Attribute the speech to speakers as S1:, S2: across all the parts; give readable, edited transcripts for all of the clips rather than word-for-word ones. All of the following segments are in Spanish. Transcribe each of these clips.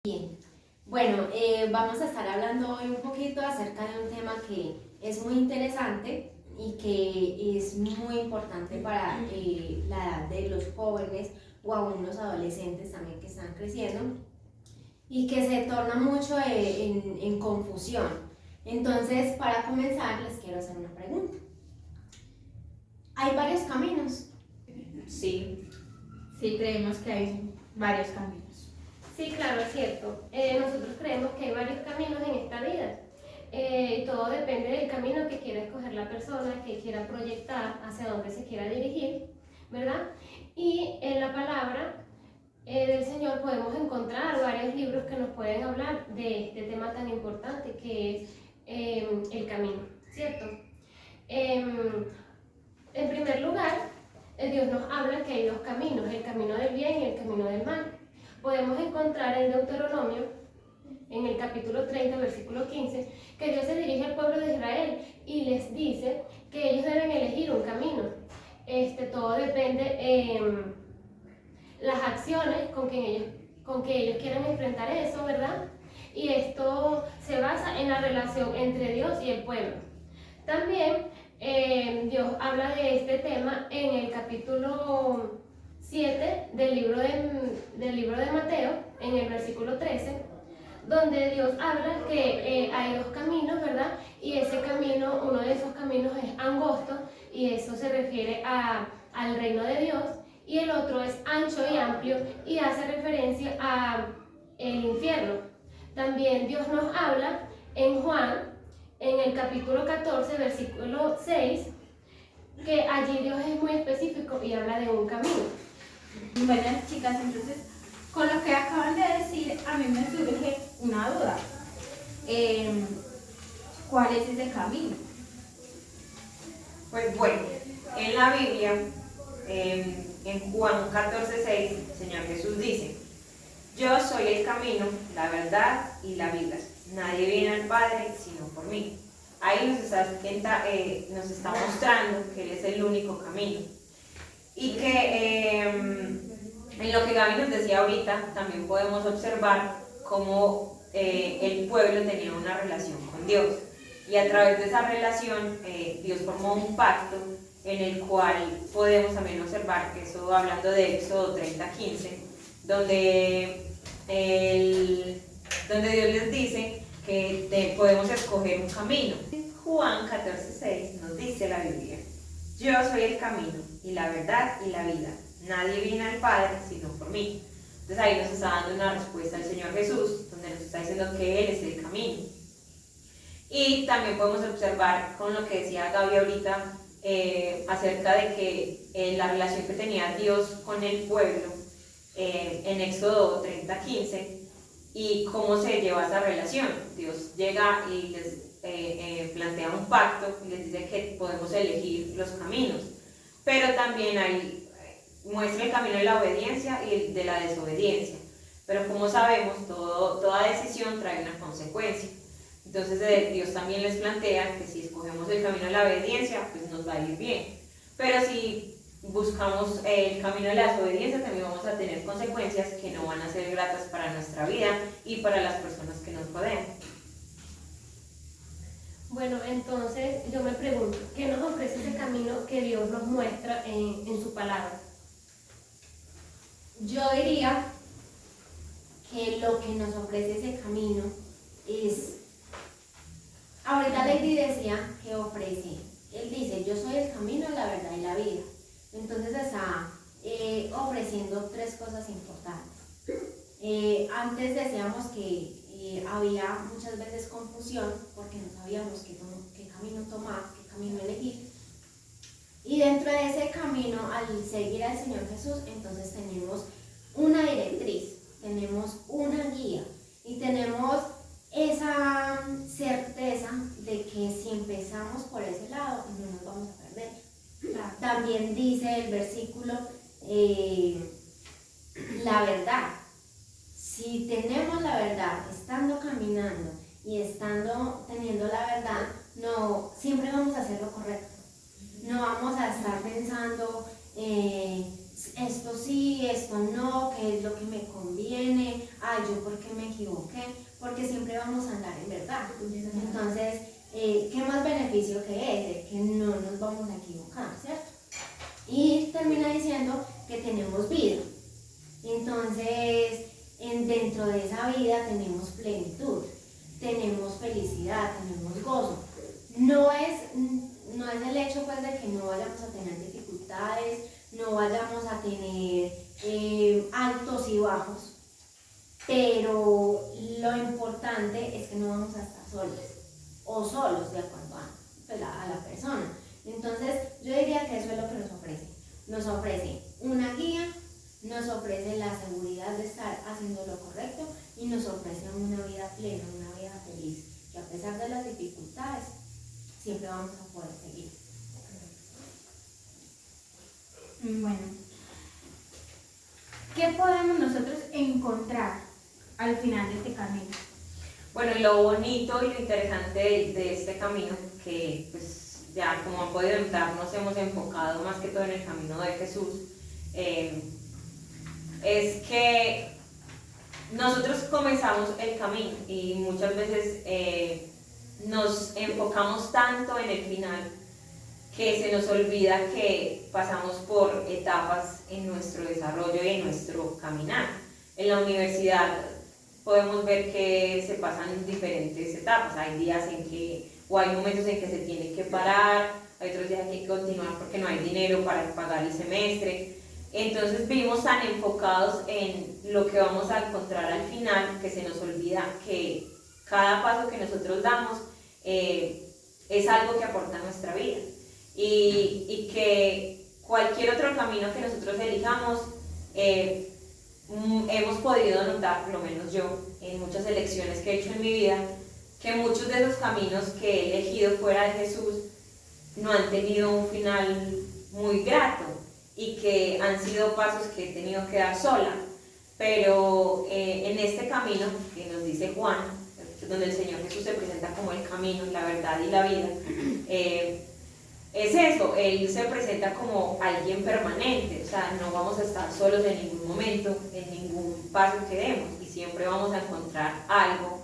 S1: Bien, bueno, vamos a estar hablando hoy un poquito acerca de un tema que es muy interesante y que es muy importante para la edad de los jóvenes o aún los adolescentes también que están creciendo y que se torna mucho en confusión. Entonces, para comenzar, les quiero hacer una pregunta. ¿Hay varios caminos?
S2: Sí, sí, creemos que hay varios caminos.
S3: Sí, claro, es cierto. Nosotros creemos que hay varios caminos en esta vida. Todo depende del camino que quiera escoger la persona, que quiera proyectar, hacia dónde se quiera dirigir, ¿verdad? Y en la palabra del Señor podemos encontrar varios libros que nos pueden hablar de este tema tan importante que es el camino, ¿cierto? En primer lugar, Dios nos habla que hay dos caminos, el camino del bien y el camino del mal. Podemos encontrar en Deuteronomio, en el capítulo 30, versículo 15, que Dios se dirige al pueblo de Israel y les dice que ellos deben elegir un camino. Todo depende las acciones con que ellos quieran enfrentar eso, ¿verdad? Y esto se basa en la relación entre Dios y el pueblo. También Dios habla de este tema en el capítulo 7 del libro de Mateo, en el versículo 13, donde Dios habla que hay dos caminos, ¿verdad? Y ese camino, uno de esos caminos es angosto, y eso se refiere al reino de Dios, y el otro es ancho y amplio, y hace referencia a el infierno. También Dios nos habla en Juan, en el capítulo 14, versículo 6, que allí Dios es muy específico y habla de un camino.
S2: Bueno, chicas, entonces, con lo que acaban de decir, a mí me surge una duda. ¿Cuál es ese camino?
S4: Pues bueno, en la Biblia, en Juan 14:6, el Señor Jesús dice: yo soy el camino, la verdad y la vida. Nadie viene al Padre sino por mí. Ahí nos está mostrando que Él es el único camino. Y que en lo que Gaby nos decía ahorita, también podemos observar cómo el pueblo tenía una relación con Dios. Y a través de esa relación, Dios formó un pacto en el cual podemos también observar, eso hablando de Éxodo 30:15, donde Dios les dice que podemos escoger un camino. Juan 14:6 nos dice la Biblia: yo soy el camino y la verdad y la vida. Nadie viene al Padre sino por mí. Entonces ahí nos está dando una respuesta al Señor Jesús, donde nos está diciendo que Él es el camino. Y también podemos observar con lo que decía Gaby ahorita, acerca de que la relación que tenía Dios con el pueblo en Éxodo 30:15 y cómo se lleva esa relación. Dios llega y les plantea un pacto y les dice que podemos elegir los caminos, pero también muestra el camino de la obediencia y el de la desobediencia, pero como sabemos, toda decisión trae una consecuencia. Entonces Dios también les plantea que si escogemos el camino de la obediencia, pues nos va a ir bien, pero si buscamos el camino de la desobediencia, también vamos a tener consecuencias que no van a ser gratas para nuestra vida y para las personas que nos rodean.
S3: Bueno, entonces yo me pregunto, ¿qué nos ofrece ese camino que Dios nos muestra en su palabra?
S1: Yo diría que lo que nos ofrece ese camino es, ahorita Lady decía que ofrece, él dice: yo soy el camino, la verdad y la vida. Entonces está ofreciendo tres cosas importantes. Antes decíamos que había muchas veces confusión porque no sabíamos qué camino tomar, qué camino elegir. Y dentro de ese camino, al seguir al Señor Jesús, entonces tenemos una directriz, tenemos una guía y tenemos esa certeza de que si empezamos por ese lado, no nos vamos a perder. También dice el versículo, la verdad. Si tenemos la verdad, estando caminando y teniendo la verdad, no, siempre vamos a hacer lo correcto. No vamos a estar pensando esto sí, esto no, qué es lo que me conviene, ay, yo por qué me equivoqué, porque siempre vamos a andar en verdad. Entonces, ¿qué más beneficio que ese? Que no nos vamos a equivocar, ¿cierto? Y termina diciendo que tenemos vida. Entonces, dentro de esa vida tenemos plenitud, tenemos felicidad, tenemos gozo. No es el hecho pues de que no vayamos a tener dificultades, no vayamos a tener altos y bajos, pero lo importante es que no vamos a estar solos o solos de acuerdo a la persona. Entonces yo diría que eso es lo que nos ofrece. Nos ofrece una guía, nos ofrece la seguridad de estar haciendo lo correcto y nos ofrece una vida plena, una vida feliz, que a pesar de las dificultades siempre vamos a poder seguir.
S2: Bueno, ¿qué podemos nosotros encontrar al final de este camino?
S4: Bueno, lo bonito y lo interesante de este camino, que pues ya como han podido notar, nos hemos enfocado más que todo en el camino de Jesús, es que nosotros comenzamos el camino y muchas veces nos enfocamos tanto en el final que se nos olvida que pasamos por etapas en nuestro desarrollo y en nuestro caminar. En la universidad podemos ver que se pasan diferentes etapas. Hay días en que, o hay momentos en que se tiene que parar, hay otros días que hay que continuar porque no hay dinero para pagar el semestre. Entonces vivimos tan enfocados en lo que vamos a encontrar al final que se nos olvida que cada paso que nosotros damos es algo que aporta a nuestra vida y que cualquier otro camino que nosotros elijamos hemos podido notar, por lo menos yo, en muchas elecciones que he hecho en mi vida, que muchos de esos caminos que he elegido fuera de Jesús no han tenido un final muy grato y que han sido pasos que he tenido que dar sola. Pero en este camino que nos dice Juan, donde el Señor Jesús se presenta como el camino, la verdad y la vida, es eso, Él se presenta como alguien permanente, o sea, no vamos a estar solos en ningún momento, en ningún paso que demos, y siempre vamos a encontrar algo,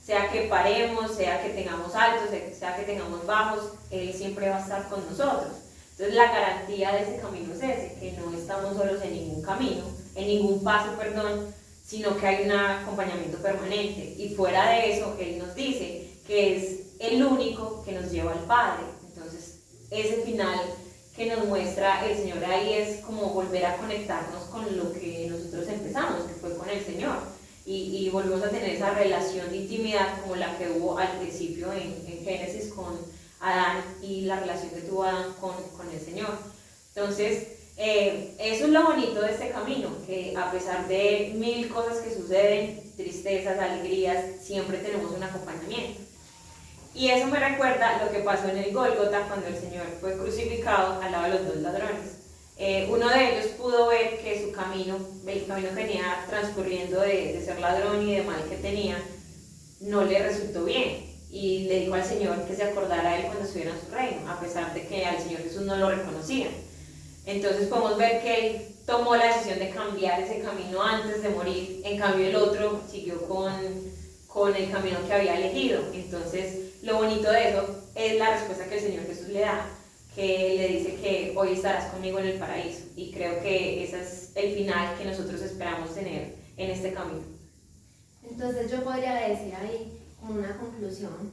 S4: sea que paremos, sea que tengamos altos, sea que tengamos bajos, Él siempre va a estar con nosotros. Entonces la garantía de ese camino es ese, que no estamos solos en ningún camino, en ningún paso, perdón, sino que hay un acompañamiento permanente. Y fuera de eso, Él nos dice que es el único que nos lleva al Padre. Entonces, ese final que nos muestra el Señor ahí es como volver a conectarnos con lo que nosotros empezamos, que fue con el Señor. Y volvemos a tener esa relación de intimidad como la que hubo al principio en Génesis con Adán y la relación que tuvo Adán con el Señor. Entonces, eso es lo bonito de este camino, que a pesar de mil cosas que suceden, tristezas, alegrías, siempre tenemos un acompañamiento. Y eso me recuerda lo que pasó en el Gólgota cuando el Señor fue crucificado al lado de los dos ladrones. Uno de ellos pudo ver que su camino, el camino que venía transcurriendo de ser ladrón y de mal que tenía, no le resultó bien. Y le dijo al Señor que se acordara de él cuando estuviera en su reino, a pesar de que al Señor Jesús no lo reconocía. Entonces podemos ver que él tomó la decisión de cambiar ese camino antes de morir, en cambio el otro siguió con el camino que había elegido. Entonces lo bonito de eso es la respuesta que el Señor Jesús le da, que le dice que hoy estarás conmigo en el paraíso, y creo que ese es el final que nosotros esperamos tener en este camino.
S1: Entonces yo podría decir ahí como una conclusión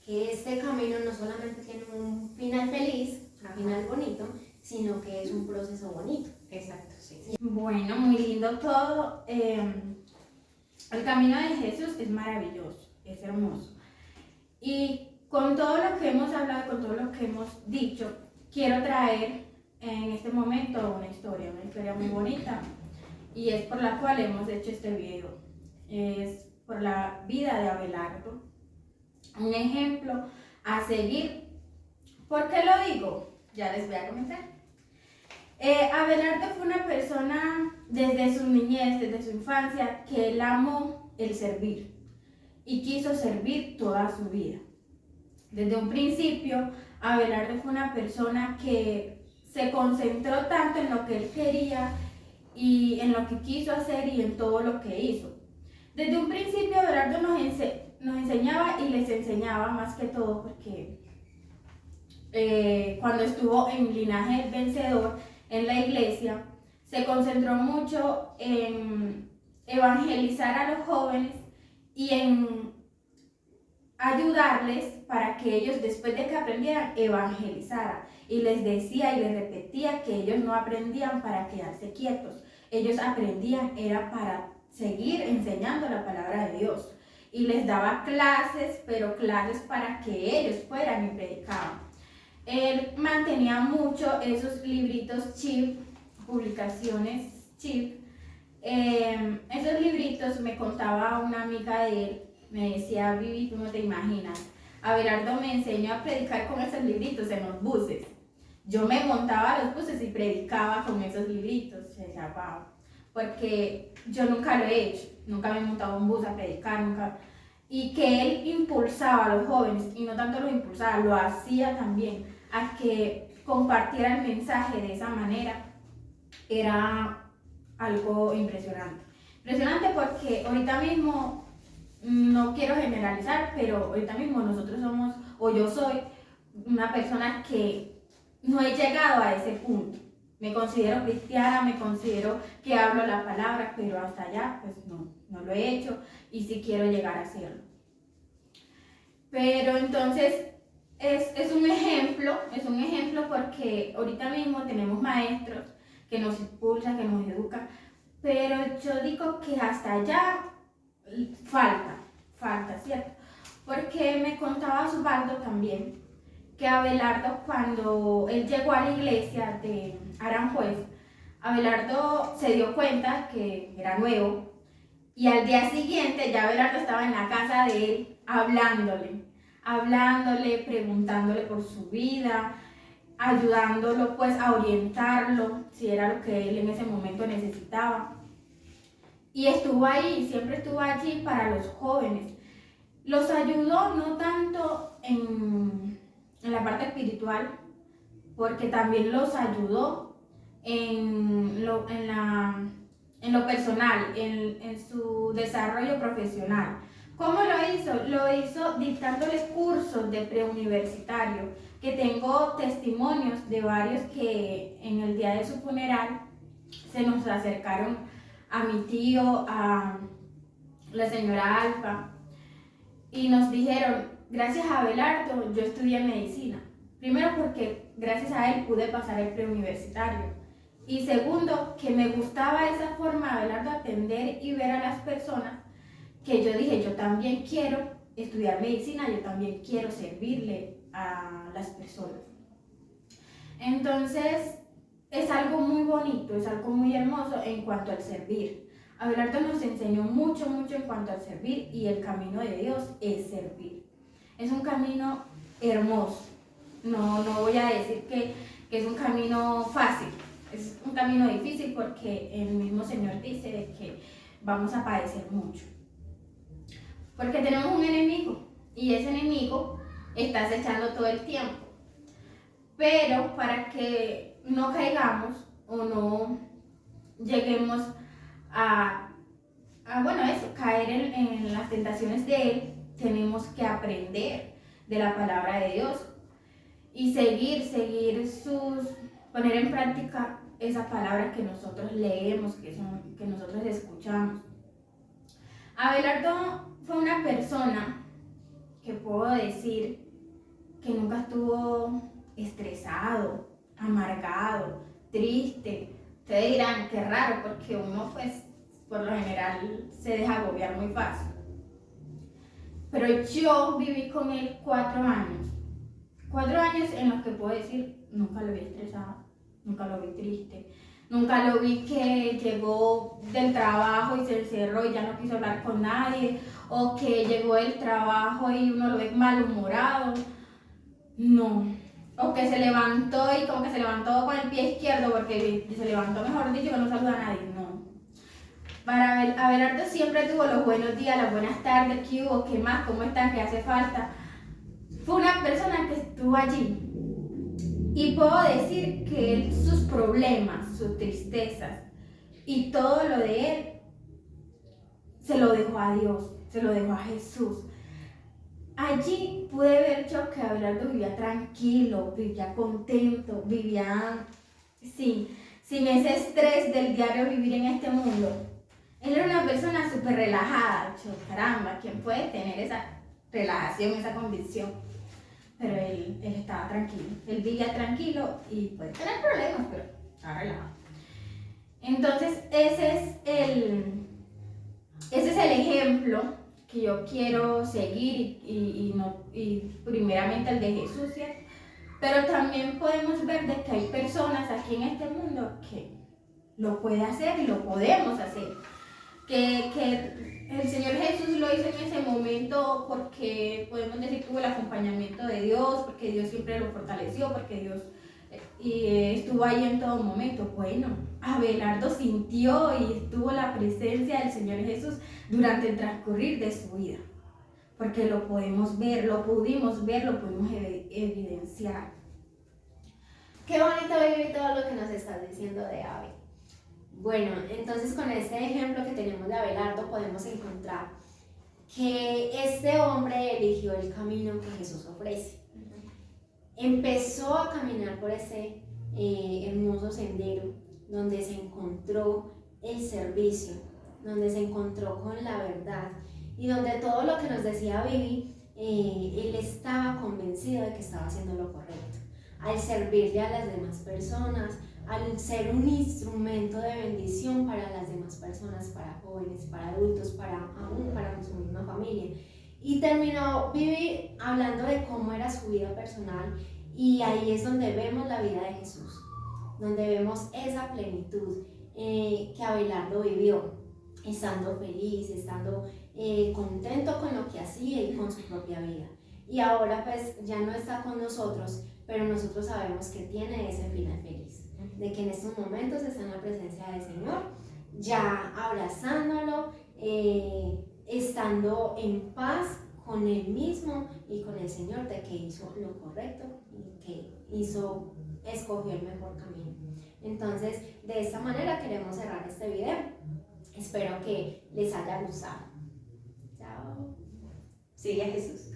S1: que este camino no solamente tiene un final feliz, un final bonito, sino que es un proceso bonito.
S4: Exacto, sí.
S2: Bueno, muy lindo todo. El camino de Jesús es maravilloso, es hermoso. Y con todo lo que hemos hablado, con todo lo que hemos dicho, quiero traer en este momento una historia muy bonita, y es por la cual hemos hecho este video. Es por la vida de Abelardo, un ejemplo a seguir. ¿Por qué lo digo? Ya les voy a comentar. Abelardo fue una persona desde su niñez, desde su infancia, que él amó el servir y quiso servir toda su vida. Desde un principio, Abelardo fue una persona que se concentró tanto en lo que él quería y en lo que quiso hacer y en todo lo que hizo. Desde un principio Abelardo nos enseñaba y les enseñaba más que todo porque cuando estuvo en Linaje Vencedor en la iglesia, se concentró mucho en evangelizar a los jóvenes y en ayudarles para que ellos, después de que aprendieran, evangelizaran. Y les decía y les repetía que ellos no aprendían para quedarse quietos, ellos aprendían era para seguir enseñando la palabra de Dios. Y les daba clases, pero clases para que ellos fueran y predicaban. Él mantenía mucho esos libritos chip, publicaciones chip. Esos libritos, me contaba una amiga de él, me decía: Vivi, tú no te imaginas, Abelardo me enseñó a predicar con esos libritos en los buses. Yo me montaba a los buses y predicaba con esos libritos. Se wow, porque yo nunca lo he hecho, nunca me he montado a un bus a predicar, nunca. Y que él impulsaba a los jóvenes, y no tanto los impulsaba, lo hacía también, a que compartieran el mensaje de esa manera, era algo impresionante. Impresionante porque ahorita mismo, no quiero generalizar, pero ahorita mismo nosotros somos, o yo soy, una persona que no he llegado a ese punto. Me considero cristiana, me considero que hablo la palabra, pero hasta allá pues no lo he hecho y sí quiero llegar a hacerlo. Pero entonces es un ejemplo porque ahorita mismo tenemos maestros que nos impulsan, que nos educan, pero yo digo que hasta allá falta, ¿cierto? Porque me contaba Osvaldo también que Abelardo, cuando él llegó a la iglesia de Aranjuez, Abelardo se dio cuenta que era nuevo y al día siguiente ya Abelardo estaba en la casa de él hablándole, preguntándole por su vida, ayudándolo pues a orientarlo si era lo que él en ese momento necesitaba. Y estuvo ahí, siempre estuvo allí para los jóvenes. Los ayudó no tanto en la parte espiritual, porque también los ayudó en lo personal, en su desarrollo profesional. ¿Cómo lo hizo? Lo hizo dictándoles cursos de preuniversitario, que tengo testimonios de varios que en el día de su funeral se nos acercaron a mi tío, a la señora Alfa, y nos dijeron: gracias a Abelardo yo estudié medicina. Primero porque gracias a él pude pasar el preuniversitario. Y segundo, que me gustaba esa forma de Abelardo atender y ver a las personas, que yo dije: yo también quiero estudiar medicina, yo también quiero servirle a las personas. Entonces, es algo muy bonito, es algo muy hermoso en cuanto al servir. Abelardo nos enseñó mucho en cuanto al servir, y el camino de Dios es servir. Es un camino hermoso. No voy a decir que es un camino fácil, es un camino difícil porque el mismo Señor dice de que vamos a padecer mucho. Porque tenemos un enemigo y ese enemigo está acechando todo el tiempo. Pero para que no caigamos o no lleguemos a caer en las tentaciones de él, tenemos que aprender de la palabra de Dios y poner en práctica esa palabra que nosotros leemos, que nosotros escuchamos. Abelardo fue una persona que puedo decir que nunca estuvo estresado, amargado, triste. Ustedes dirán: qué raro, porque uno pues por lo general se deja agobiar muy fácil. Pero yo viví con él 4 años. 4 años en los que puedo decir: nunca lo vi estresado, nunca lo vi triste, nunca lo vi que llegó del trabajo y se encerró y ya no quiso hablar con nadie, o que llegó del trabajo y uno lo ve malhumorado. No. O que se levantó y como que se levantó con el pie izquierdo, porque se levantó, mejor dicho, que no saluda a nadie. No. Para Abelardo siempre tuvo los buenos días, las buenas tardes, ¿qué hubo? ¿Qué más? ¿Cómo están? ¿Qué hace falta? Fue una persona que estuvo allí. Y puedo decir que él, sus problemas, sus tristezas y todo lo de él, se lo dejó a Dios, se lo dejó a Jesús. Allí pude ver yo que Abelardo vivía tranquilo, vivía contento, vivía sin ese estrés del diario vivir en este mundo. Él era una persona súper relajada. Yo, caramba, ¿quién puede tener esa relajación, esa convicción? Pero él estaba tranquilo, él vivía tranquilo y puede tener problemas, pero estaba relajado. Entonces ese es el ejemplo que yo quiero seguir y primeramente el de Jesús, ¿cierto? Pero también podemos ver de que hay personas aquí en este mundo que lo puede hacer y lo podemos hacer. Que el Señor Jesús lo hizo en ese momento porque podemos decir tuvo el acompañamiento de Dios, porque Dios siempre lo fortaleció, porque Dios estuvo ahí en todo momento. Bueno, Abelardo sintió y estuvo la presencia del Señor Jesús durante el transcurrir de su vida, porque lo podemos ver, lo pudimos evidenciar.
S1: Qué bonito vivir todo lo que nos estás diciendo de Abel. Bueno, entonces con este ejemplo que tenemos de Abelardo podemos encontrar que este hombre eligió el camino que Jesús ofrece. Empezó a caminar por ese hermoso sendero donde se encontró el servicio, donde se encontró con la verdad y donde todo lo que nos decía Vivi, él estaba convencido de que estaba haciendo lo correcto, al servirle a las demás personas, al ser un instrumento de bendición para las demás personas, para jóvenes, para adultos, aún para su misma familia. Y terminó Vivi hablando de cómo era su vida personal, y ahí es donde vemos la vida de Jesús, donde vemos esa plenitud que Abelardo vivió, estando feliz, estando contento con lo que hacía y con su propia vida. Y ahora pues ya no está con nosotros, pero nosotros sabemos que tiene ese final feliz, de que en estos momentos está en la presencia del Señor, ya abrazándolo, estando en paz con Él mismo y con el Señor, de que hizo lo correcto y que escogió el mejor camino. Entonces, de esta manera queremos cerrar este video. Espero que les haya gustado. Chao.
S4: Sigue a Jesús.